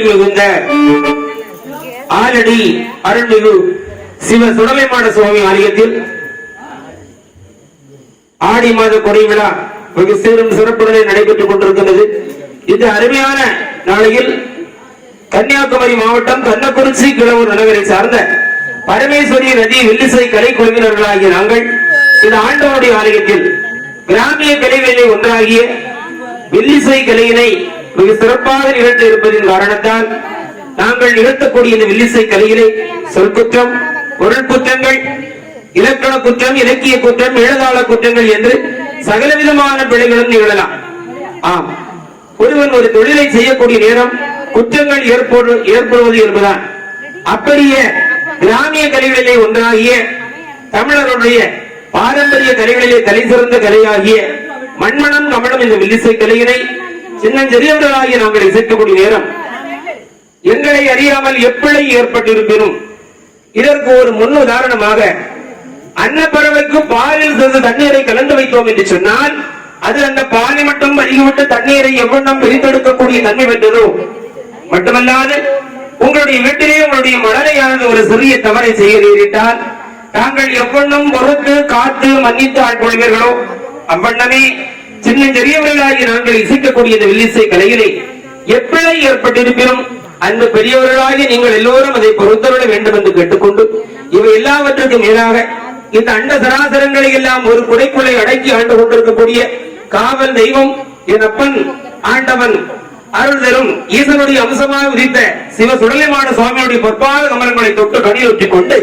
திருவருள் மிகுந்த ஆலடி அருள்மிகு சிவ சுடலைமாட சுவாமி ஆலயத்தில் ஆடி மாத கொடை விழா வெகு சீரும் சிறப்புடனே நடைபெற்றுக் கொண்டிருக்கிறது. இந்த அருமையான நாளையில் கன்னியாகுமரி மாவட்டம் கண்ணக்குறிச்சி கிழவூர் நகரை சார்ந்த பரமேஸ்வரி நதி வில்லிசை கலை குழுவினர்களாகிய நாங்கள் இந்த ஆண்டவனுடைய ஆலயத்தில் கிராமிய கலைகளிலே ஒன்றாகிய வில்லிசை கலையினை மிக சிறப்பாக நிகழ்த்த இருப்பதின் காரணத்தால் நாங்கள் நிகழ்த்தக்கூடிய இந்த வில்லிசை கலையிலே சொற்குற்றம், பொருள் குற்றங்கள், இலக்கண குற்றம், இலக்கிய குற்றம், எழுதாள குற்றங்கள் என்று சகலவிதமான பிழைகளும் நிகழலாம். ஆம், ஒருவன் ஒரு தொழிலை செய்யக்கூடிய நேரம் குற்றங்கள் ஏற்படுவது என்பதுதான். அப்படியே கிராமிய கலைகளிலே ஒன்றாகிய தமிழருடைய பாரம்பரிய கலைகளிலே தலை சிறந்த கலையாகிய மண்மணம் கமலம் இந்த வில்லிசை கலையினை சின்னஞ்செறியவர்களாகிய நாங்கள் இசைக்கக்கூடிய நேரம் எங்களை அறியாமல் எப்பிழை ஏற்பட்டிருப்பினும் இதற்கு ஒரு முன் உதாரணமாக அன்னப்பறவைக்கு பாலில் சிறிது தண்ணீரை கலந்து வைத்தோம் என்று சொன்னால் அது அந்த பாலை மட்டும் அருகிவிட்டு தண்ணீரை எவ்வளவு பிரித்தெடுக்கக்கூடிய தன்மை பெற்றதோ மட்டுமல்லாது உங்களுடைய வீட்டிலே உங்களுடைய மழலையானது ஒரு சிறிய தவறை செய்ய நேரிட்டால் தாங்கள் எவ்வளவும் பொறுத்து காத்து மன்னித்து ஆட்கொள்வீர்களோ அவ்வண்ணமே சின்னஞ்செறியவர்களாகி நாங்கள் இசைக்கக்கூடிய இந்த வில்லிசை கலையிலே எப்பிழை ஏற்பட்டிருப்பினும் அந்த பெரியவர்களாகி நீங்கள் எல்லோரும் அதை பொறுத்தருள வேண்டும் என்று கேட்டுக்கொண்டு இவை எல்லாவற்றுக்கும் மேலாக இந்த அண்ட சராசரங்களை எல்லாம் ஒரு குடைக்குள்ளை அடக்கி ஆண்டு கொண்டிருக்கக்கூடிய காவல் தெய்வம் என் அப்பன் ஆண்டவன் அருள் தரும் ஈசனுடைய அம்சமாக விதித்த சிவ சுடலைமாட சுவாமியுடைய பொற்பாத கமலங்களை தொட்டு கனியூற்றிக் கொண்டு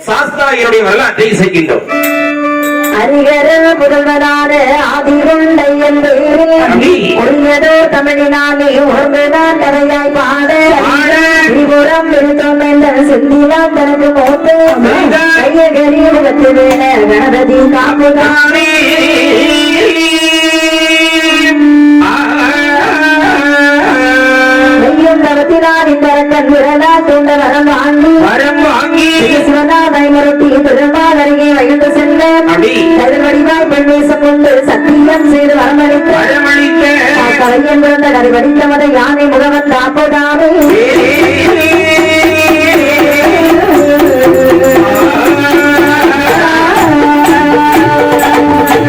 சாஸ்தாயனுடைய வரலாற்றை இசைக்கின்றோம். அரிகர முதல்வனான ஆதிகொண்டை என்று ஒளியதோ தமிழினானே ஒன்றுதான் கரையாய் பாட திரிபுரம் விருத்தம் என்ற சிந்திலாம் தனக்கு மோட்டு கையகரி முகத்து வேண கணபதி காப்புதானே தவத்தினார் இந்த விரலா தூண்ட வரம் வாங்கி சிவனாதை மறுத்தி பெருமாள் அருகே வயந்து சென்ற கருவடிவாய் பெண்வேசம் கொண்டு சத்தியம் செய்து வரமளித்த கலைஞன் பிறந்த கருவடித்தவரை யானை முகவன் காப்பதாமே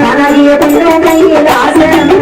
அழகிய பின்ன கையில் ஆசனம்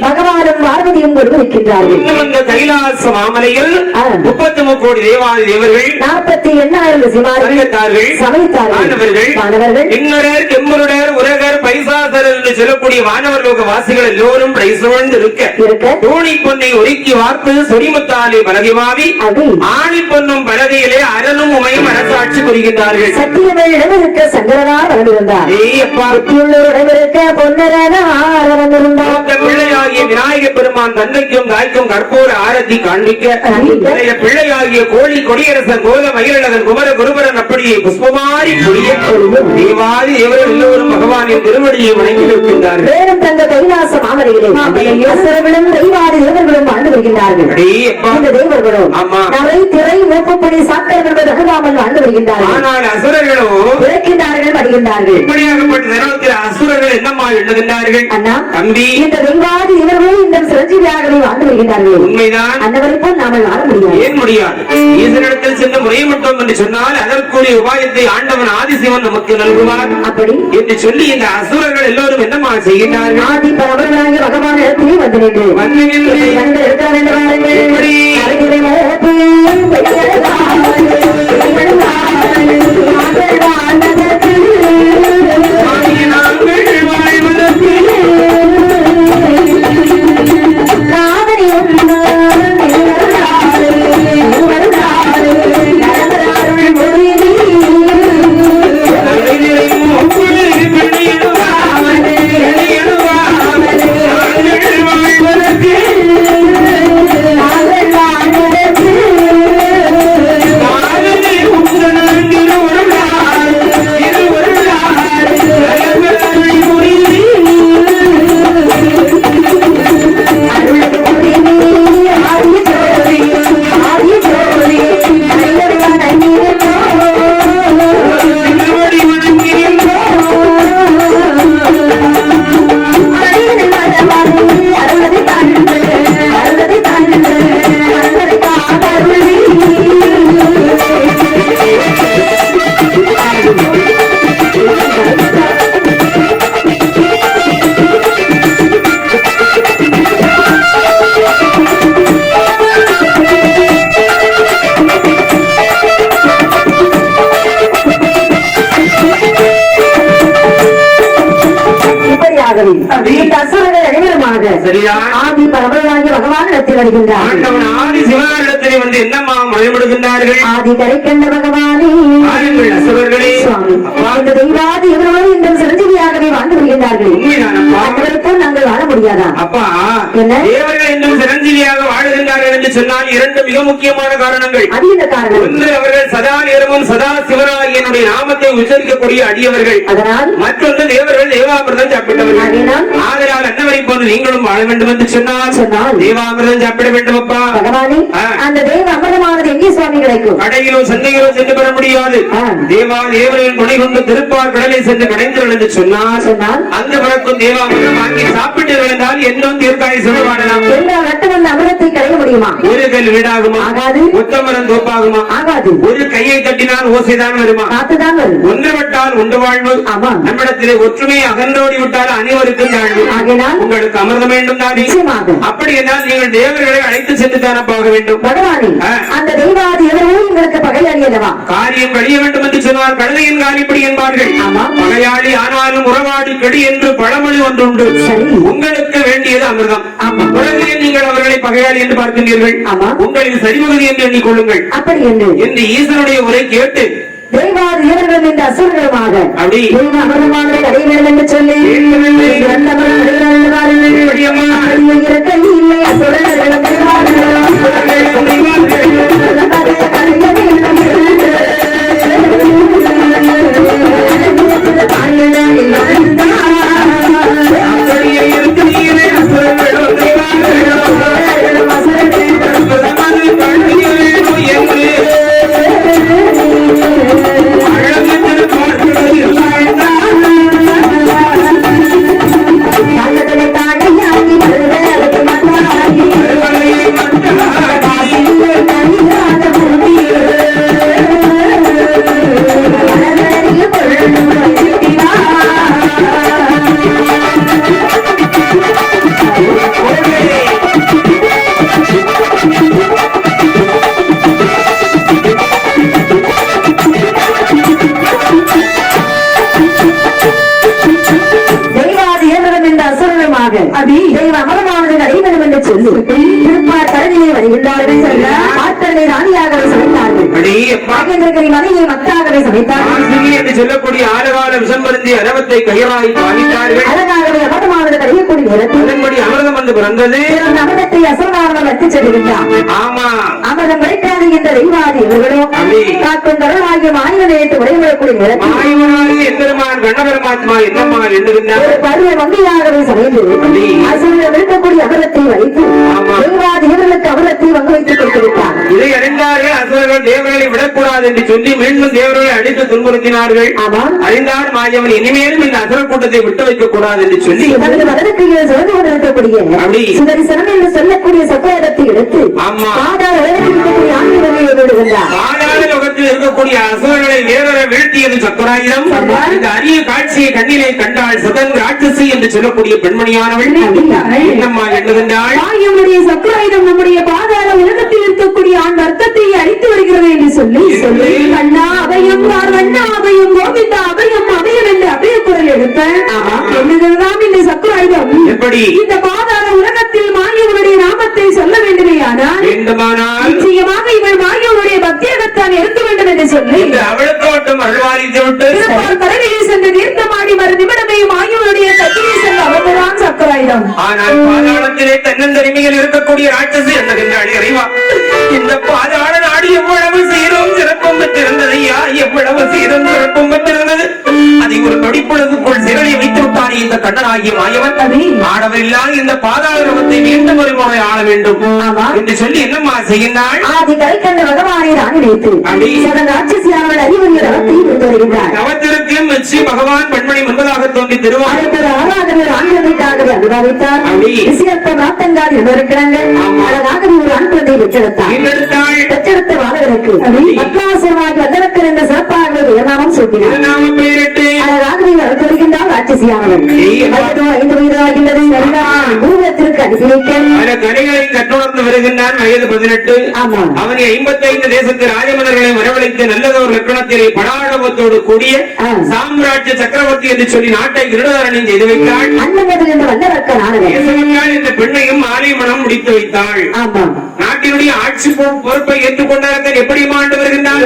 பகவானும் பார்வதியும் இருக்கின்றார்கள். கைலாச மாமலையில் 33 கோடி தேவாதி தேவர்கள் 48,000 சமைத்தார்கள். இன்னொருவர் எம்பருடர் உரகர் பைசாசர் என்று சொல்லக்கூடிய வானவர்லோக வாசிகள் எல்லோரும் பிரைசோழ்ந்து இருக்க தோணி பொன்னை ஒருக்கி வார்த்து சொரிமுத்தாலே பலகைமாவி ஆணி பொன்னும் பலகையிலே அரணும் உமையும் அரசாட்சி புரிகின்றார்கள். சத்தியமே இடமிருக்க சங்கரனார் வளர்ந்திருந்தார். இடமிருக்க பொன்னரனார் வளர்ந்திருந்தார். பிள்ளையாகிய விநாயக பெருமான் தந்தைக்கும் தாய்க்கும் கற்பூர ஆரத்தி காண்பிக்க பிள்ளையாகிய கோழி கொடியரசன் கோல மயிலழகன் குமர குருபரன் அப்படியே புஷ்பமாரி பொழிய தேவாதி தேவர்கள் எல்லோரும் பகவானின் திருவடியை வணங்கி வைக்கின்றார்கள். வேறும் தந்த கைலாச மாமலையிலே அசுரர்களும் தெய்வாதி தேவர்களும் வாழ்ந்து வருகின்றார்கள். இந்த தேவர்களும் நரை திரை மூப்பப்படி சாத்தர்கள் ரகுராமல் வாழ்ந்து வருகின்றார்கள். ஆனால் அசுரர்களோ பிறக்கின்றார்கள் வருகின்றார்கள். இப்படியாகப்பட்ட நேரத்தில் அசுரர்கள் என்னமா எண்ணுகின்றார்கள்? அண்ணா தம்பி இந்த தெய்வாதி தேவர்களும் இந்த சிரஞ்சீவியாகவே வாழ்ந்து வருகின்றார்கள். உண்மைதான். அன்னவரை போல் நாமல் வாழ முடியாது. ஏன் முடியாது? ஈசனிடத்தில் சென்று முறையிட்டோம் என்று சொன்னால் அதற்குரிய உபாயத்தை ஆண்டவன் ஆதிசிவன் நமக்கு நல்குவார். அப்படி என்று சொல்லி இந்த அசுரர்கள் எல்லோரும் என்னமா செய்கின்றார்கள்? ஆதி பரவர்களாகிய பகவான் இடத்திலே வந்து நின்று ஆதி பரவர்களாகிய பகவான் இடத்தில் வருகின்றார். ஆதி சிவனிடத்திலே வந்து என்னமா மழைமுடுகின்றார்கள்? ஆதி கரைக்கண்ட பகவானே அசுரர்களே சுவாமி இந்த தெய்வாதி எவரோடு இந்த சிரஞ்சீவியாகவே வாழ்ந்து வருகின்றார்கள். அவர்களுக்கும் நாங்கள் வாழ முடியாதா? அப்பா தேவர்கள் இன்னும் சிரஞ்சீவியாக வாழுகின்றார்கள் என்று சொன்னால் இரண்டு மிக முக்கியமான காரணங்கள். அது என்ன காரணம்? ஒன்று அவர்கள் சதா நேரமும் சதா சிவனாகியனுடைய நாமத்தை உச்சரிக்கக்கூடிய அடியவர்கள். அதனால் மற்றொன்று தேவர்கள் தேவாமிர்தம் சாப்பிட்டவர்கள். ஆதலால் அன்னவரை போன்று நீங்களும் வாழ வேண்டும் என்று சொன்னால் தேவாமிர்தம் சாப்பிட வேண்டும். அப்பா பகவானே அந்த தேவ அமிர்தமானது எங்கே சுவாமி கிடைக்கும்? கடையிலோ சந்தையிலோ சென்று பெற முடியாது. தேவா தேவரின் துணை கொண்டு திருப்பார் கடலை சென்று கடைந்தவர்கள் என்று சொன்னால் அந்த பிறக்கும் தேவாமிர்தம் வாங்கி சாப்பிட்டீர்கள் என்றால் என்னும் தீர்க்காய் சொல்லுவாடலாம். அந்த அமிர்தத்தை கடைய முடியுமா? ஒரு கல் வீடாகுமா? ஆகாது. ஒத்தமரம் தோப்பாகுமா? ஆகாது. ஒரு கையை தட்டினால் ஓசைதான் வருமா? காத்துதான் வரும். ஒன்று விட்டால் உண்டு வாழ்வு. நம்மிடத்திலே ஒற்றுமை அகன்றோடி விட்டால் அனைவருக்கும் தாழ்வு. உங்களுக்கு அமிர்தம் வேண்டும் தானே? அப்படி என்றால் நீங்கள் தேவர்களை அழைத்து சென்று தானே போக வேண்டும். பகவானே அந்த தெய்வாதி எவரும் உங்களுக்கு பகையாளி அல்லவா? காரியம் கழிய வேண்டும் என்று சொன்னால் கழுதையின் காலிப்படி என்பார்கள். பகையாளி ஆனாலும் உறவாடி கெடி என்று பழமொழி ஒன்று உண்டு. உங்களுக்கு வேண்டியது அமிர்தம். உடனே நீங்கள் அவர்களை பகையாளி என்று பார்க்கின்றீர்கள். உங்களின் சரிபகுதி என்று எண்ணிக்கொள்ளுங்கள். அப்படி என்று ஈசனுடைய உரை கேட்டு தெய்வாதி தேவர்கள் இந்த அசுரர்களுமாக அப்படி அமிர்தமான கடை வேண்டும் என்று சொல்லி இல்லை அசுரர்களும் ராணியாக செலுத்தார்கள். மலையை மத்தாகவே சமைத்தார் என்று சொல்லக்கூடிய ஆலகால விஷம் பருந்தி அரவத்தை கையராய் பாதித்தார்கள். அழகாகவே அமர்தமானது கரையக்கூடிய நேரத்தில் அதன்படி அமிர்தம் வந்து பிறந்தது. அமிர்தத்தை அசோகாரணம் எடுத்துச் செல்கின்றார். ஆமா, அமிர்தம் கிடைக்காது என்ற தெய்வாதி இவர்களோ காக்கும் கருளாகிய மாநிலத்தை உரைவிடக்கூடிய நேரத்தில் எம்பெருமான் கண்ணபெருமாத்மா என்னம்மா எண்ணுகின்றார். ஒரு பருவ வங்கியாகவே சமைந்து அசுரர்கள் இருக்கக்கூடிய அமிர்தத்தை வைத்து தெய்வாதி இவர்களுக்கு அமிர்தத்தை வங்க வைத்துக் கொடுத்திருக்கிறார். இதை அறிந்தார்கள் அசுரர்கள் தேவர்களை விடக்கூடாது என்று சொல்லி மீண்டும் தேவர்களை அடித்து துன்புறுத்தினார்கள். அறிந்தார் மாயவன் இனிமேலும் இந்த அசுர கூட்டத்தை விட்டு வைக்க கூடாது என்று சொல்லி சிறந்து கொண்டிருக்கக்கூடிய சுதரிசனம் என்று சொல்லக்கூடிய சக்கரத்தை எடுத்து பாதாள லோகத்தில் இருக்கக்கூடிய அசுரர்களை வேறொரு வீழ்த்தியது சக்கராயுதம். இந்த அரிய காட்சியை கண்ணிலே கண்டாள் சுதன் ராட்சசி என்று சொல்லக்கூடிய பெண்மணியானவள் என்னம்மா எண்ணுகின்றாள். சக்கராயுதம் நம்முடைய பாதாள உலகத்தில் இருக்கக்கூடிய ஆண் வர்க்கத்தை அழித்து வருகிறது என்று சொல்லி கண்ணா அபயம் கண்ணா அபயம் கோவிந்தா அபயம் அபயம் என்று அபய குரல் எடுப்பேன். என்னதான் இந்த சக்கராயுதம் எப்படி இந்த பாதாள உலகத்தில் மாயவனுடைய நாமத்தை சொல்ல வேண்டுமேயானால் நிச்சயமாக இவள் மாயவனுடைய பக்தியகத்தான் இருக்க வேண்டும் என்று சொல்லி அவளுக்கோட்டும் அழுவாரித்து விட்டு கடலில் சென்று நீர்த்தமாடி மறு நிமிடமே மாயவனுடைய கையிலே சென்று அவர்தான் சக்கராயுதம். ஆனால் பாதாளத்திலே தன்னந்தனிமையில் இருக்கக்கூடிய ராட்சசி என்னகின்றாள். இறைவா, இந்த பாதாள நாடு எவ்வளவு சீரும் சிறப்பும் பெற்றிருந்ததையா, எவ்வளவு சீரும் சிறப்பும் பெற்றிருந்தது. அதை ஒரு நொடிப்பொழுதுக்குள் சிறலை வைத்து விட்டார் இந்த கண்ணனாகிய மாயவன். ஆடவர் இல்லாத இந்த பாதாள லோகத்தை மீண்டும் ஒரு முறை ஆள வேண்டும் என்று சொல்லி என்னம்மா செய்கின்றாள். ஆதி கரைக்கண்ட பகவானை ராணி வைத்து ராட்சசியானவள் அறிவுரிய ரவத்தை விட்டு வருகின்றார். நவத்திற்கும் வெற்றி பகவான் பெண்மணி முன்பதாக தோன்றி திருவாரூர் ஆறாவது ஆண்களுக்காகவே அனுபவித்தார். விஷயத்த நாட்டங்கால் இருக்கிறாங்க. அழகாகவே ஒரு ஆண் குழந்தையை பெற்றெடுத்தார். பெற்றெடுத்த வாழகனுக்கு பத்மாசமாக வந்தனக்கு என்ற சிறப்பாக நாமம் சூட்டினார். அழகாகவே வளர்த்து வருகின்றார் ராட்சசியானவள். 5 வயதாகின்றது. பூரத்திற்கு அனுப்பி வைக்க பல கலைகளை கற்றுணர்ந்து வருகின்றான். வயது 18. அவனை 55 தேசத்து ராஜமன்னர்களை வரவழைத்து நல்லதொரு லட்சணத்திலே படாடவத்தோடு கூடிய சாம்ராஜ்ய சக்கரவர்த்தி என்று சொல்லி நாட்டை கிருடதாரணம் செய்து வைத்தாள். இந்த பெண்ணையும் ஆலயமனம் முடித்து வைத்தாள். நாட்டினுடைய ஆட்சி பொறுப்பை ஏற்றுக்கொண்டார்கள். எப்படி ஆண்டு வருகின்றார்.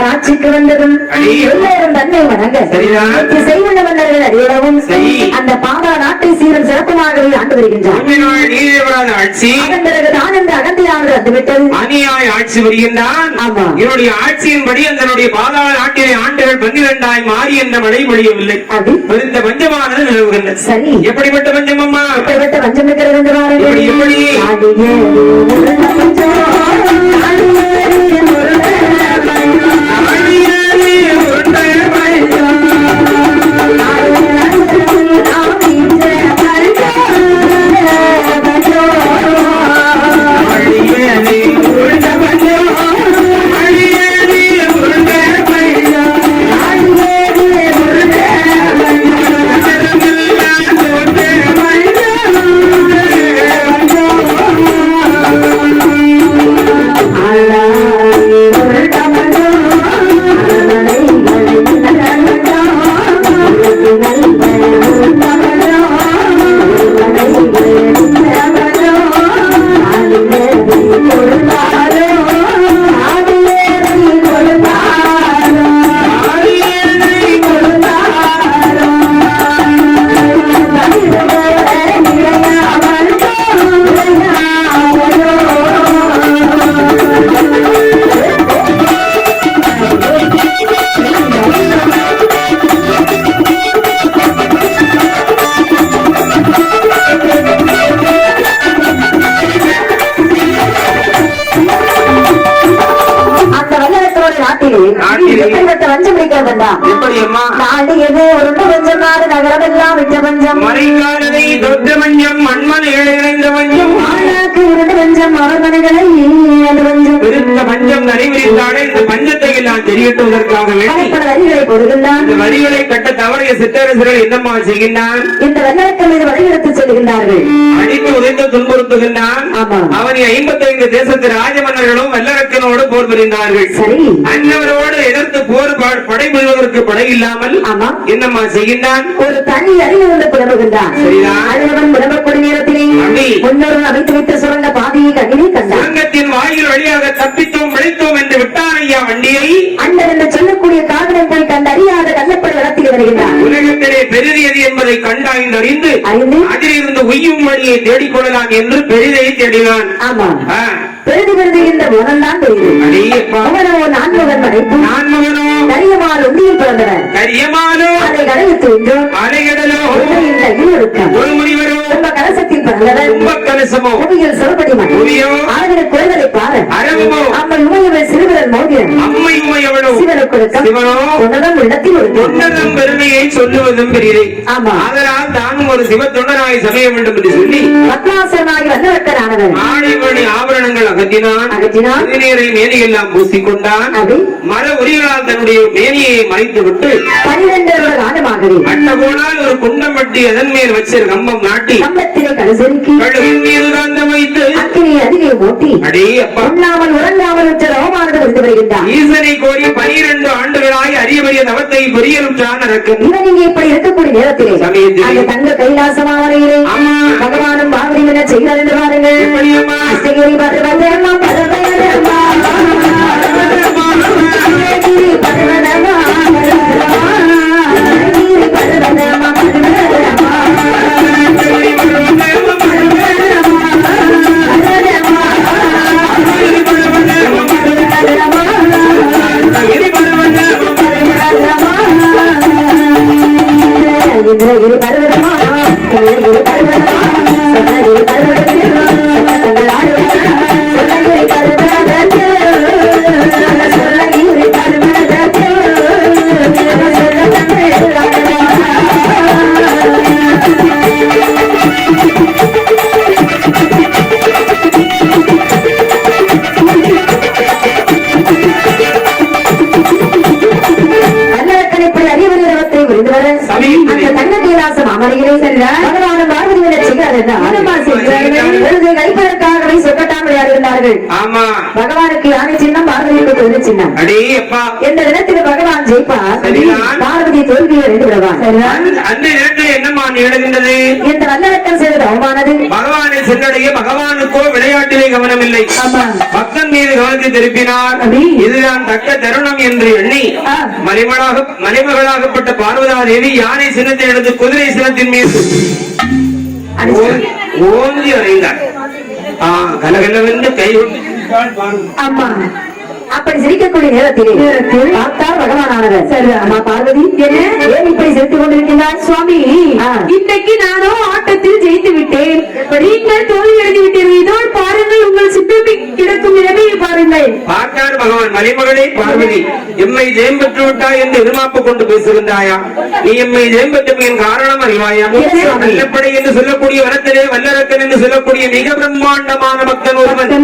ஆட்சிக்கு வந்ததும் எல்லாரும் தன்னை வணங்க செய்வுள்ள மன்னர்கள் அறியவும் அந்த பாதா நாட்டை சீரும் சிறப்புமாகவே ஆண்டு வருகின்றார். அதன் பிறகு தான் இந்த அகந்தியானது வந்துவிட்டது. அநியாய ஆட்சி வருகின்றான். என்னுடைய ஆட்சியின்படி அதனுடைய பாதாள நாட்டிலே ஆண்டுகள் 12 மாறி என்ற மழை பொழியவில்லை. இந்த பஞ்சமானது நிலவுகின்றது. சரி, எப்படிப்பட்ட பஞ்சம் அம்மா? எப்படிப்பட்ட பஞ்சம் இருக்கிறது என்று பாருங்கள். எப்படி நாட்டிலே எப்படிப்பட்ட வஞ்சம் பிடிக்கிறதா? எப்படி அம்மா? நாடியது ஒரு பஞ்சம், நாடு நகரமெல்லாம் விட்ட பஞ்சம், மறைக்காலதை தொட்ட பஞ்சம், மண்மனை இணைந்த பஞ்சம், ஆளாக்கு இரண்டு பஞ்சம், அவர்மனைகளை அது பஞ்சம், பெருத்த பஞ்சம் நடைபெறுந்தாலே இந்த பஞ்சத்தை எல்லாம் தெரியட்டுவதற்காக வேண்டி பல வரிகளை போடுகின்றான். இந்த வரிகளை கட்ட தவறிய சித்தரசர்கள் என்னம்மா செய்கின்றான்? இந்த வெள்ளக்கம் மீது வழி எடுத்து செல்கின்றார்கள். அடித்து உதைத்து துன்புறுத்துகின்றான். ஆமா. அவனை 55 தேசத்து ராஜமன்னர்களும் வல்லரக்கனோடு போர் புரிந்தார்கள். சரி. அன்னவரோடு எதிர்த்து போர் படை புரிவதற்கு படை இல்லாமல் ஆமா. என்னம்மா செய்கின்றான்? ஒரு தனி அருகில் வந்து புலம்புகின்றான். சரிதான். அழுவன் புலம்பக்கூடிய நேரத்திலே அப்படி முன்னொரு அமைத்து வைத்த சுரங்க பாதையை கண்ணிலே கண்டான். சுரங்கத்தின் வாயில் வழியாக தப்பித்தோம் விளைத்தோம் என்று விட்டான் ஐயா வண்டியை. அண்ணன் என்று சொல்லக்கூடிய காரணம் போய் கண்டறியாத கள்ளப்பட இடத்தில் வருகின்றான். உலகத்திலே பெரிது என்பதை கண்டாய்ந்தறிந்து அறிந்து அதிலிருந்து உய்யும் வழியை தேடிக்கொள்ளலாம் என்று பெரிதை தேடினான். ஆமா. ஆ. பெருதி பெருதி இந்த மோகன் தான் தெரியுது. அடேயப்பா. அவனோ நான்முகன் படைப்பு நான்மகனோ கரியமால் ஒன்றியில் பிறந்தவன். கரியமானோ அதை கடையத்து என்றும் அலைகடலோ ஒரு முனிவரோ ரொம்ப கலசத்தில் பிறந்தவன். ரொம்ப கலசமோ புவியில் சிறப்படிமன் புவியோ ஆகிற குழந்தை பாரு அரவமோ அம்மன் உமையவள் சிறுவரன் மோதிரன் அம்மை உமையவளோ சிவனுக்கு சிவனோ உன்னதம் இடத்தில் ஒரு உன்னதம் பெருமையை சொல்லுவதும் பெரியதை. ஆமா. அதனால் தானும் ஒரு சிவ தொண்டனாய் சமைய வேண்டும் என்று சொல்லி பத்மாசனாகி வல்லவட்டரானவன் ஆடைமணி ஆபரணங்கள் அகற்றினான். அகற்றினான். திருநீரை மேனியெல்லாம் பூசிக்கொண்டான். அப்படி மர உரிகளால் தன்னுடைய மேனியை மறைத்து விட்டு 12 காலமாகவே அட்ட போனால் ஒரு குண்டம் வெட்டி அதன் மேல் வச்சு கம்பம் நாட்டி கம்பத்திலே கழுசெருக்கி கழுவின் மீது காந்தம் வைத்து அக்கினியை அதிலே மூட்டி அடே அப்பா உண்ணாமல் உறங்காமல் உற்ற ரோமானது விருந்து வருகின்றான். ஈசனை கோரி 12 ஆண்டுகளாய் அரிய பெரிய தவத்தை பெரியலுற்றான் அரக்கன். இவன் இங்கே இப்படி இருக்கக்கூடிய நேரத்திலே சமயத்திலே அந்த தங்க கைலாசமாவரையிலே ஆமா. பகவானும் பாரதி என செய்கிறார் என்று பாருங்கள். எப்படி அம்மா? அஷ்டகிரி பர்வதமா பர்வதமா அஷ்டகிரி பர்வதமா அஷ்டகிரி பர்வதமா இந்திரகிரி பர்வதமா இந்திரகிரி பர்வதமா சொன்னகிரி பர்வதத்தில் தங்கள் ஆடுவார் சொன்னகிரி பர்வதத்தில் சொன்னகிரி பர்வதத்தில் சொல்ல தங்கள் வல்லரக்கன் இப்படி அறிவுரை உறவத்தை புரிந்து வர அந்த தங்க கைலாசம் அமர்கிறே பகவானும் பார்வதி என செய்கிறார்கள். கைப்பதற்காகவே சொக்கட்டான் விளையாடுகிறார்கள். ஆமா. பகவானுக்கு யானை சின்னம், பார்வதிக்கு குதிரை சின்னம். அடே அப்பா. எந்த இடத்தில் பகவான் ஜெயிப்பார், சரிதான். பார்வதி தோல்வியை அறிந்து விடுவார். அந்த நேரத்தில் என்னமா நிகழ்கின்றது? இந்த வல்லரக்கன் செய்த அவமானது பகவானை சென்றடைய பகவானுக்கோ விளையாட்டிலே கவனம் இல்லை. ஆமா. பக்தன் மீது கவனத்தை திருப்பினார். அப்படி. இதுதான் தக்க தருணம் என்று எண்ணி மலைமகளாகப்பட்ட பார்வதா தேவி யானை சின்னத்தை எடுத்து குதிரை சின்னத்தின் மீது ஓங்கி அறைந்தார். கலகலவென்று கை கொண்டு ஆமா. அப்படி சிரிக்கக்கூடிய நேரத்திலே பார்த்தார் பகவானானவர். சரி அம்மா பார்வதி என்ன ஏன் இப்படி சிரித்துக் கொண்டிருக்கிறார்? சுவாமி இன்றைக்கு நானோ ஆட்டத்தில் ஜெயித்து விட்டேன், நீங்கள் தோல்வி அடைந்து விட்டீர்கள். இதோ பாருங்கள், உங்கள் சித்தப்பி கிடக்கும் நிலைமையை பாருங்கள். பார்த்தார் பகவான். மலைமகளே பார்வதி, எம்மை ஜெயம் பெற்று விட்டாய் என்று எதிர்பார்ப்பு கொண்டு பேசுகின்றாயா? நீ எம்மை ஜெயம் பெற்றமையின் காரணம் அறிவாயா? வல்லப்படை என்று சொல்லக்கூடிய வனத்திலே வல்லரக்கன் என்று சொல்லக்கூடிய மிக பிரம்மாண்டமான பக்தன் ஒருவன்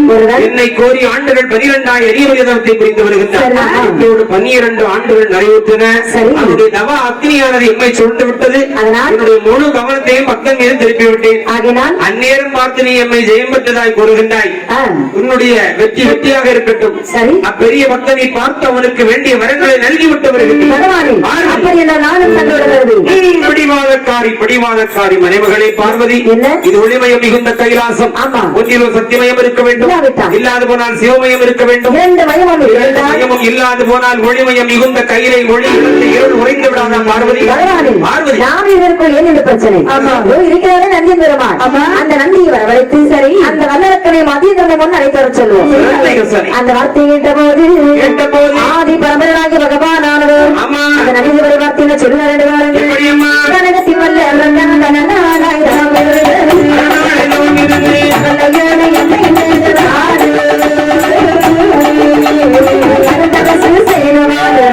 என்னை கோரி ஆண்டுகள் 12 அறிவுரை புரிந்து வருகின்றார். 12 ஆண்டுகள் நிறைவேற்றன. அவருடைய தவ அக்னியானது எம்மை சுண்டு விட்டது. என்னுடைய முழு கவனத்தையும் பக்தன் மீது திருப்பி விட்டேன். அந்நேரம் பார்த்து நீ எம்மை ஜெயம் பெற்றதாய் கூறுகின்றாய். உன்னுடைய வெற்றியாக இருக்கட்டும். அப்பெரிய பக்தனை பார்த்து அவனுக்கு வேண்டிய வரங்களை நல்கிவிட்டு வருகின்றேன். பிடிவாதக்காரி மனைமகளே பார்வதி, இது ஒளிமயம் மிகுந்த கைலாசம். ஒன்றிலோ சத்தியமயம் இருக்க வேண்டும், இல்லாது போனால் சிவமயம் இருக்க வேண்டும். மயமும் இல்லாது போனால் ஒளிமயம் மிகுந்த கையிலை ஒளி இருள் உறைந்து விடாத பார்வதி. பார்வதி பிரச்சனை இருக்கிறாரே நந்தி பெருமாள். அந்த நந்தியை வரவழைத்து சரி அந்த வல்லரக்கனை மதிய தந்தை முன் அழைத்து வர சொல்லுவோம். அந்த வார்த்தையை கேட்ட போது ஆதி பரம்பரையாகிய பகவானானவர் அந்த நந்தி வரை வார்த்தையில சொல்லுவார். கனகத்தின் வல்ல சேனவான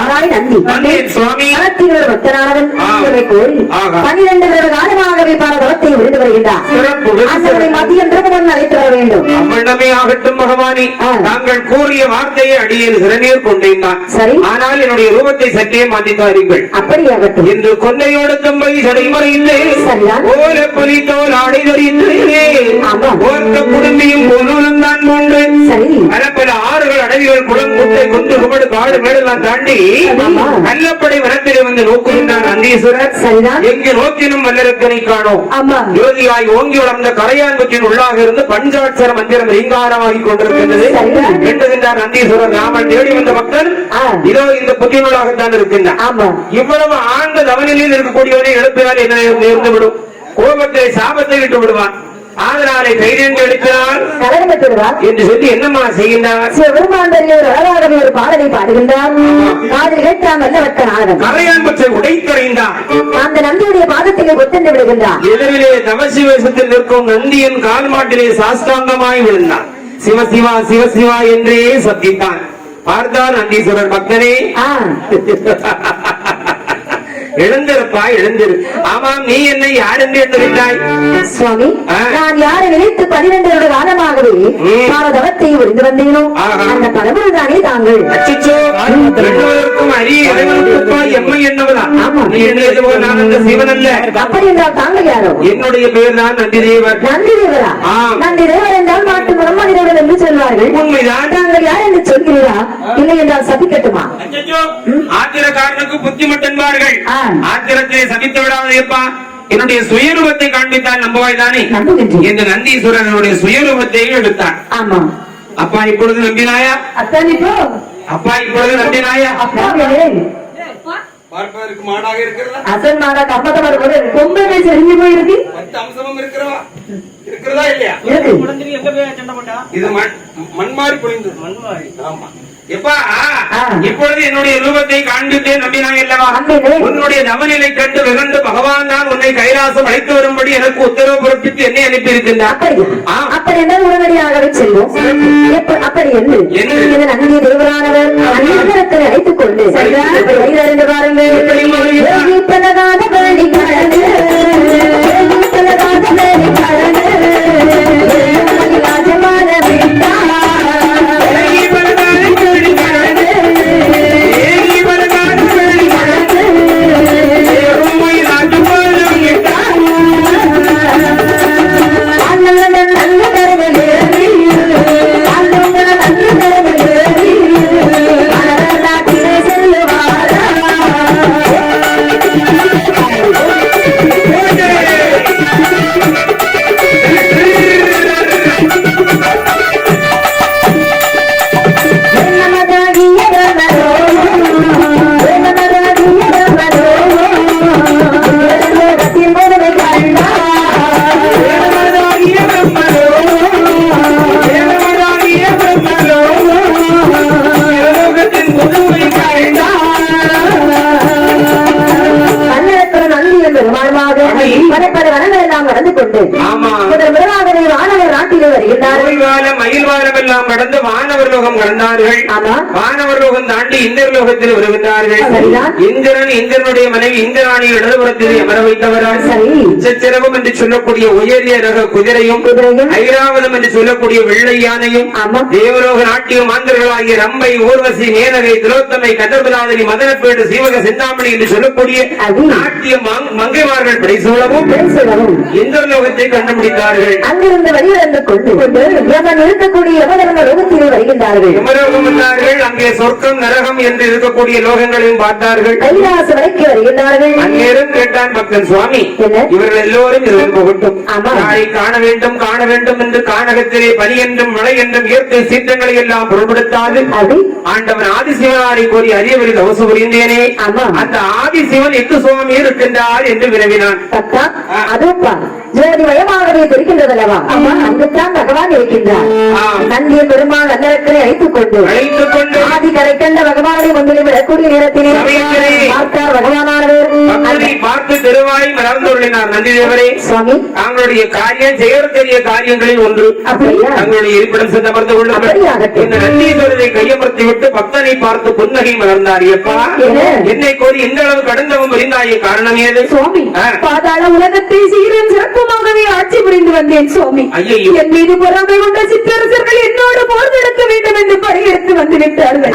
வாராய் நந்தி வந்தேன் சுவாமி. மனத்தினர் பக்தனானவன் இவரை கோரி ஆகா. 12 வருட காலமாகவே பல தவத்தை விருந்து வருகின்றார். சிறப்பு, வெகு ஆண்டவரை மதியம் பிரபுவன் அழைத்து வர வேண்டும். அம்மண்டமே ஆகட்டும் பகவானே. தாங்கள் கூறிய வார்த்தையை அடியில் சிறநீர் கொண்டேன் தான். சரி. ஆனால் என்னுடைய ரூபத்தை சற்றே மாற்றி தாருங்கள். அப்படியாகட்டும். என்று கொன்னையோடு தம்பை சடைமறையில்லை சரிதான். ஓல புலி தோல் ஆடை தரிந்தே ஆமா. ஓர்க்க குடும்பியும் பொருளும் தான் கொண்டு சரி. பல பல ஆறுகள் அடவிகள் குளம் குட்டை குண்டு குமடு காடு மேடெல்லாம் தாண்டி ஆமா. நல்லப்படை வனத்திலே வந்து நோக்குகின்றார் நந்தீஸ்வரர். சரிதான். எங்கு நோக்கினும் வல்லரக்கனை காணோம். ஆமா. யோதியாய் ஓங்கி வளர்ந்த கரையான்பற்றின் உள்ளாக இருந்து பஞ்சாட்சர மந்திரம் ரீங்காரமாகிக் கொண்டிருக்கின்றது. சரிதான். எண்ணுகின்றார் நந்தீஸ்வரர். நாமல் தேடி வந்த பக்தர் இதோ இந்த புத்தியுள்ளாகத்தான் இருக்கின்றார். ஆமா. இவ்வளவு ஆழ்ந்த தவநிலையில் இருக்கக்கூடியவனை எழுப்பினால் என்ன நேர்ந்து விடும்? கோபத்தை சாபத்தை விட்டு விடுவான். ஆதலாலை கைதென்று எழுப்பினால் கலகம் பெற்றுவார் என்று சொல்லி என்னம்மா செய்கின்றார்? சிவபெருமாண்டறியோர் அழகாகவே ஒரு பாடலை பாடுகின்றார். காதில் கேட்டால் நல்லவற்ற நாடகம் கரையான் பற்றை உடைத்தறைந்தார். அந்த நந்தியுடைய பாதத்திலே ஒத்தென்று விடுகின்றார். எதிரிலே தவசி வேஷத்தில் நிற்கும் நந்தியின் கால் மாட்டிலே சாஸ்தாங்கமாய் விழுந்தார். சிவசிவா சிவசிவா என்றே சத்தித்தான். பார்த்தார் நந்தீஸ்வரர் பக்தனே, எழுந்திருப்பா எழுந்திரு. ஆமாம், நீ என்னை யார் என்று எண்ணுகின்றாய்? சுவாமி, நான் யாரை நினைத்து 12 வருட காலமாகவே பாரதவத்தை ஒழிந்து வந்தேனோ அந்த கடவுள் தானே தாங்கள். அச்சோ, எண்ணுவதற்கும் அரிய இறைவனுக்குப்பா எம்மை எண்ணுவதா? நீ எண்ணியது போல் நான் அந்த சிவன் அல்ல. அப்படி என்றால் தாங்கள் யாரோ? என்னுடைய பெயர் தான் நந்திதேவர். நந்திதேவரா? நந்திதேவர் என்றால் நாட்டு பிரம்மதேவர் என்று சொல்வார்கள். உண்மைதான். தாங்கள் யார் என்று சொல்கிறீரா? இல்லை என்றால் சபிக்கட்டுமா? ஆத்திரக்காரனுக்கு புத்திமட்டு என்பார்கள். ஆத்திரத்தை சபித்து விடாதேப்பா. என்னுடைய சுயரூபத்தை காண்பித்தால் நம்புவாய் தானே? என்று நந்தீஸ்வரனுடைய சுயரூபத்தை எடுத்தான். ஆமா. அப்பா இப்பொழுது நம்பினாயா? அப்பா இப்பொழுது நம்பினாயா? பார்ப்பதற்கு மாடாக இருக்கிறதா? அசல் மாடா கம்மதமாக கூட கொம்பை செறிஞ்சு போயிருக்கு. 10 அம்சமும் இருக்கிறதா இல்லையா? இது மண்மாறி பொழிந்தது. மண்மாறி. ஆமா. எப்பா இப்பொழுது என்னுடைய ரூபத்தை காண்பித்தே நம்பினாய் அல்லவா? உன்னுடைய நவநிலை கண்டு வெகுண்டு பகவான் தான் உன்னை கைலாசம் அழைத்து வரும்படி எனக்கு உத்தரவு பிறப்பித்து என்னை அனுப்பியிருக்கின்றார். அப்படி என்ன உடனடியாகவே செல்வோம். அப்படி என்று நந்தி தேவரானவர் அந்நகரத்தை அழைத்துக் கொண்டு அறிந்து பாருங்கள். பலகாத வேலி கடந்து பலகாத வேலி கடந்து ராஜமான விட்டார். கடந்து வானவர் லோகம் கடந்தார்கள். வானவர் லோகம் தாண்டி இந்திர லோகத்தில் வருகின்றார்கள். இந்திரன் இந்திரனுடைய மனைவி இந்திராணியை இடதுபுறத்தில் அமர வைத்தவரால் உச்சச்சிரவம் என்று சொல்லக்கூடிய உயரிய ரக குதிரையும் ஐராவதம் என்று சொல்லக்கூடிய வெள்ளை யானையும் தேவலோக நாட்டிய மாந்தர்களாகிய ரம்பை ஊர்வசி மேனகை திலோத்தமை கதர்பதாதினி மதனப்பேடு சீவக சிந்தாமணி என்று சொல்லக்கூடிய நாட்டிய மங்கைமார்கள் படைசூழவும் இந்திர லோகத்தை கண்டுபிடித்தார்கள். அங்கிருந்து வெளியிழந்து கொண்டு இருக்கக்கூடிய வருகின்றார்கள். அங்கே சொர்க்கம் நரகம் என்று இருக்கக்கூடிய லோகங்களையும் பார்த்தார்கள். கைலாச வரைக்கு வருகின்றார்கள். அந்நேரம் கேட்டான் பக்தன், சுவாமி இவர்கள் எல்லோரும் இதில் போகட்டும், நாளை காண வேண்டும் காண வேண்டும் என்று கானகத்திலே பனி என்றும் மழை என்றும் இயற்கை சீற்றங்களை எல்லாம் பொருட்படுத்தாது ஆண்டவன் ஆதிசிவனாரை கோரி அறியவரி தவசு புரிந்தேனே, அந்த ஆதிசிவன் எங்கு சுவாமி இருக்கின்றார் என்று வினவினான். அதுப்பா ஜோதி வயமாகவே தெரிகின்றதல்லவா அங்குத்தான் பகவான் இருக்கின்றார் நந்திய பெருமாள் நல்லறக்களை அழைத்துக் கொண்டு ஆதி கரை கண்ட பகவானை முன்னிலை விடக்கூடிய நேரத்திலே பார்த்தார் பகவானானவர் பார்த்து திருவாய் மலர்ந்துள்ளினார் நந்தி தேவரே சுவாமி தங்களுடைய காரியம் செய்யக்கூடிய காரியங்களில் ஒன்று தங்களுடைய இருப்பிடம் சென்று அமர்ந்து கொள்ளுங்கள். இந்த நந்தீஸ்வரரை கையமர்த்தி விட்டு பக்தனை பார்த்து புன்னகை மலர்ந்தார். எப்பா என்னை கோரி இந்த அளவு கடந்தவும் இருந்தாயே காரணம் ஏது சுவாமி? பாதாள உலகத்தை சீரும் சிறப்புமாகவே ஆட்சி புரிந்து வந்தேன் சுவாமி. என் மீது பொறாமை கொண்ட சிற்றரசர்கள் என்னோடு போர் நடக்க வேண்டும் என்று படையெடுத்து வந்து விட்டார்கள்.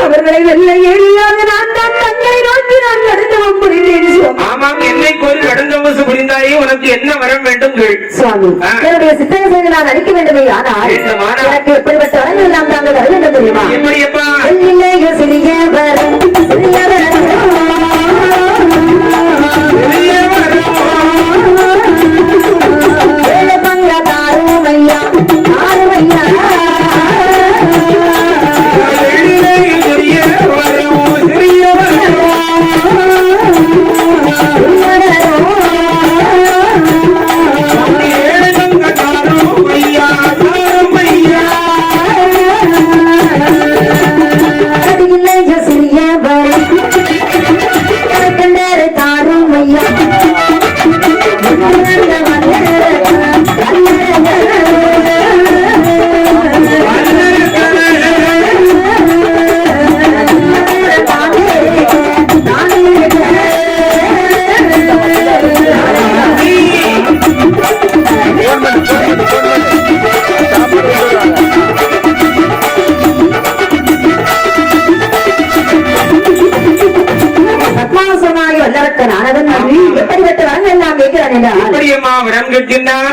அவர்களை வெல்ல இயலாத நான் தான் தங்களை நோக்கி நான் கடந்தவும் புரிந்தேன் சுவாமி. ஆமாம், என்னை கோரி கடந்தவசு புரிந்தாயே உனக்கு என்ன வரம் வேண்டும் கேள் சுவாமி. என்னுடைய சித்தரசரை நான் அளிக்க வேண்டுமே ஆனால் எனக்கு எப்படிப்பட்ட வரங்கள் எல்லாம் தாங்கள் வர வேண்டும் தெரியுமா? எப்படியப்பா? சிறிய வரம்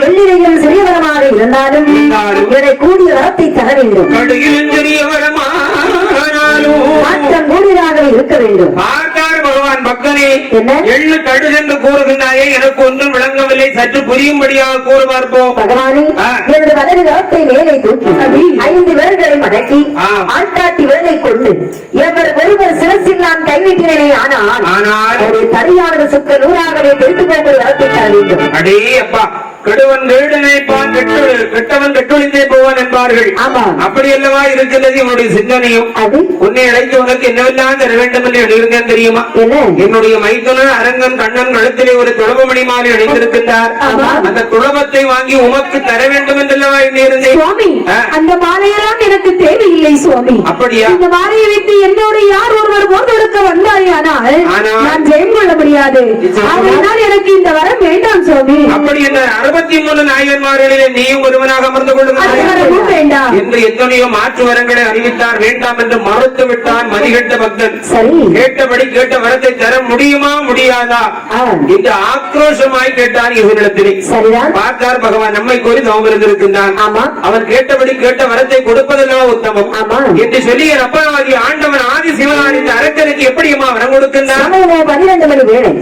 சிறிய சிறியவரமாக இருந்தாலும் இவரை கூடிய வரத்தை தர வேண்டும். மாற்றம் கூடியதாக இருக்க வேண்டும். பகவான் பக்தனே எள்ளு கடுகென்று கூறுகின்றாயே எனக்கு ஒன்றும் விளங்கவில்லை, சற்று புரியும்படியாக கூறு பார்ப்போம். பகவானே எனது வலது கரத்தை மேலே தூக்கி 5 விரல்களை மடக்கி ஆள்காட்டி விரலை கொண்டு எவர் ஒருவர் சிரசில் நான் கைவிட்டினே ஆனால் ஒரு சரியானது சுக்க நூறாகவே தெரிந்து போகிற வரத்தை தர வேண்டும். அடே அப்பா, கெடுவன் கேடுனைப்பான் கெட்டவன் கெட்டொழிந்தே போவான் என்பார்கள். அப்படி அல்லவா இருக்கிறது என்னுடைய சிந்தனையும். உன்னை அழைத்து உனக்கு என்னவெல்லாம் தர வேண்டும் என்று எழுதியிருந்தேன் தெரியுமா? என்னுடைய மைத்துனர் அரங்கன் கண்ணன் கழுத்திலே ஒரு துளபமணி மாலை அணிந்திருக்கின்றார். அந்த துளபத்தை வாங்கி உமக்கு தர வேண்டும் என்றல்லவா இருந்தேன் சுவாமி. அந்த மாலையெல்லாம் எனக்கு தேவையில்லை சுவாமி. அப்படியா? இந்த மாலையை வைத்து என்னோடு யார் ஒருவர் போர் கொடுக்க வந்தாயானால் நான் ஜெயம் கொள்ள முடியாது. அதனால் எனக்கு இந்த வரம் வேண்டாம் சுவாமி. அப்படி என்ற 63 நாயன்மார்களிலே நீயும் ஒருவனாக அமர்ந்து கொள்ளுங்கள் வேண்டாம் என்று எத்தனையோ மாற்று வரங்களை அறிவித்தார். வேண்டாம் என்று மறுத்து விட்டான் மதிகட்ட பக்தன். கேட்டபடி கேட்ட வரத்தை தர முடியுமா முடியாதா என்று ஆக்ரோஷமாய் கேட்டான் இவனிடத்திலே. பார்த்தார் பகவான் நம்மை கோரி தவம் இருந்திருக்கின்றான். அவர் கேட்டபடி கேட்ட வரத்தை கொடுப்பதெல்லாம் உத்தமம் என்று சொல்லி என் அப்பனாதி ஆண்டவன் ஆதி சிவனார் இந்த அரக்கனுக்கு எப்படியுமா வரம் கொடுக்கின்றான்? 12 மணி வேளை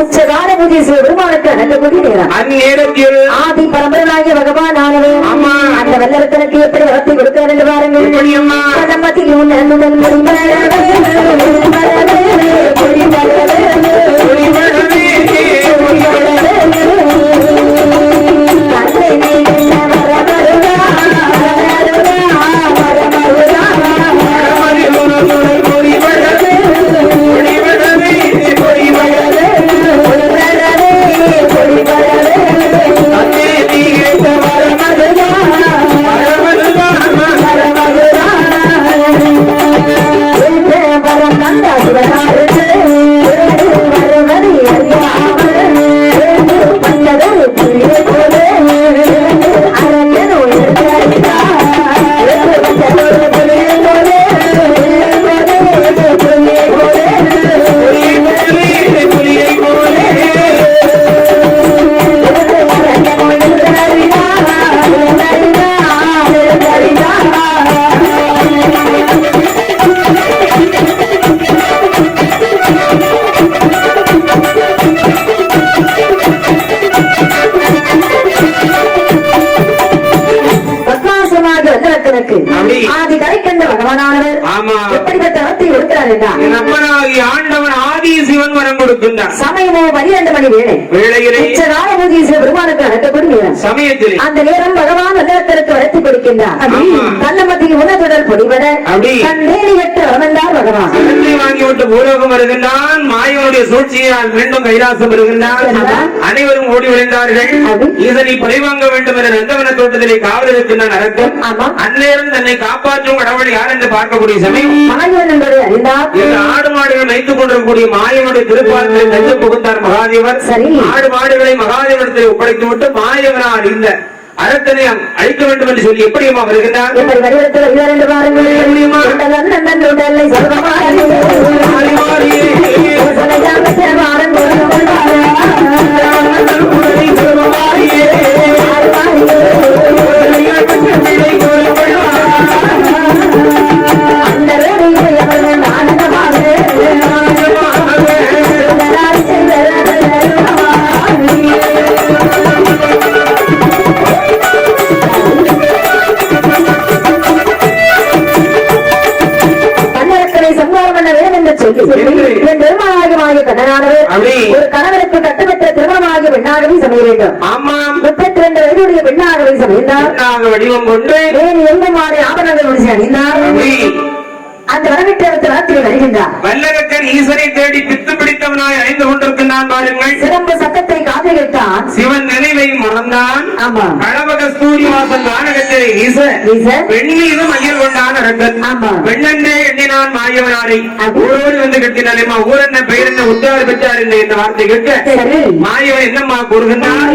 உச்சகால பூஜை பெருமானுக்கு அனந்தபடி நேரம். அந்நேரத்தில் ஆதி பரம்பரையாகிய பகவான் ஆனவர் அந்த வல்லரசனுக்கு எப்படி வரத்தை கொடுக்கிறார் என்று பாருங்கள். பதமத்தில் உன்னதுடன் ஆதி கரைக்கண்ட பகவானானவர் எப்படிப்பட்ட வரத்தை கொடுக்கிறார் என்றால் ஆண்டவன் ஆதி சிவன் வரம் கொடுக்கின்றார். சமயமோ 12 மணி வேளை. வேளையிலே திருமணஜீஸ்வர பெருமானுக்கு நடக்கக்கூடிய நேரம். சமயத்தில் அந்த நேரம் பகவான் நல்லத்திற்கு வளர்த்தி கொடுக்கின்றார். கண்ணமத்திக்கு உணர்வுடல் பொடிபட கண்ணேறி வெட்ட வளர்ந்தார் பகவான். வாங்கிவிட்டு பூலோகம் வருகின்றான். மாயவனுடைய சூழ்ச்சியால் மீண்டும் கைலாசம் வருகின்றார். அனைவரும் ஓடி விழுந்தார்கள். இதனை பழிவாங்க வேண்டும் என நந்தவன தோட்டத்திலே காவல் இருக்கின்ற நடக்கும். அந்நேரம் தன்னை காப்பாற்றும் கடவுள் யார் என்று பார்க்கக்கூடிய சமயம் மாயவன் என்பதை அறிந்தார். ஆடு மாடுகள் வைத்துக் கொண்டிருக்கக்கூடிய மாயவனுடைய திருப்பாதத்தில் நெஞ்சு புகுந்தார் மகாதேவர். ஆடு மாடுகளை மகாதேவனத்தில் ஒப்படைத்து விட்டு மாயவனார் இந்த அரசனை அழிக்க வேண்டும் என்று சொல்லி எப்படியுமா வருகின்றார். ஒரு கணவனுக்கு கட்டுப்பட்ட திருமணமாகிய பெண்ணாகவே சமைய வேண்டும். 32 வயதுடைய பெண்ணாகவே சமைந்தார். வடிவம் கொண்டு எங்குமாறு ஆபரணங்கள் முடிச்சு அணிந்தார். அந்த வரவிட்டு ராத்திரி வருகின்றார். வல்லரக்கன் ஈசனை தேடி பித்து பிடித்தவனாய் அணிந்து கொண்டிருக்கின்றான். பாருங்கள், சிறப்பு சத்தத்தை காதில் வைத்தான். சிவன் நினைவை மறந்தான். ஆமா, கழவக சூரியவாசன் நாடகத்திலே பெண்ணீது மகிழ் கொண்டான் அரங்கன். பெண்ணென்றே எண்ணினான் மாயவனாரை. ஊரோடு வந்து கேட்கிறானேமா, ஊர் என்ன பெயர் என்ன உத்தாறு பெற்றார் இந்த வார்த்தை கேட்க மாயவன் என்னம்மா கூறுகின்றான்.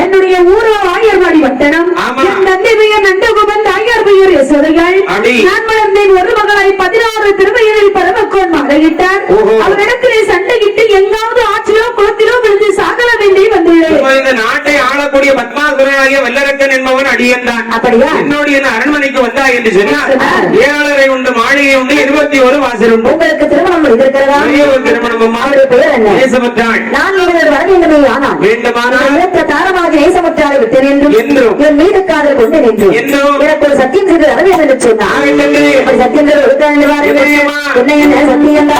என்னுடைய ஊரோ ஆயர்வாடி வட்டணம். என் தந்தை பெயர் நந்தகோபன், தாயார் பெயர் யசோதையாள். நான் வளர்ந்தேன் ஒரு மகளாய் 16 திருவையில் பரமக்கோன் மாலையிட்டார். அவரிடத்திலே சண்டையிட்டு எங்காவது ஆற்றிலோ குளத்திலோ விழுந்து சாகல வேண்டி வந்துள்ளேன். இந்த நாட்டை ஆளக்கூடிய பத்மாசுரனாகிய வல்லரக்கன் என்பவன் அடியன் தான். அப்படியா? என்னுடைய அரண்மனைக்கு வந்தா என்று சொன்னால் 7 உண்டு, மாளிகை உண்டு, 21 வாசல் உண்டு. உங்களுக்கு திருமணம் இருக்கிறதா? திருமணம். நேசமுற்றாள். நான் வர வேண்டுமே, ஆனால் வேண்டுமானால் தாரமாக நேசமுற்றாளை விட்டேன் என்றும் என் மீது காதல் கொண்டு நின்றும் எனக்கு ஒரு சத்தியம் செய்து வர வேண்டும் என்று சொன்னார். சத்தியம் என்ன என்ன சத்தியம்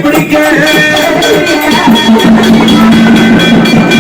பிடிக்க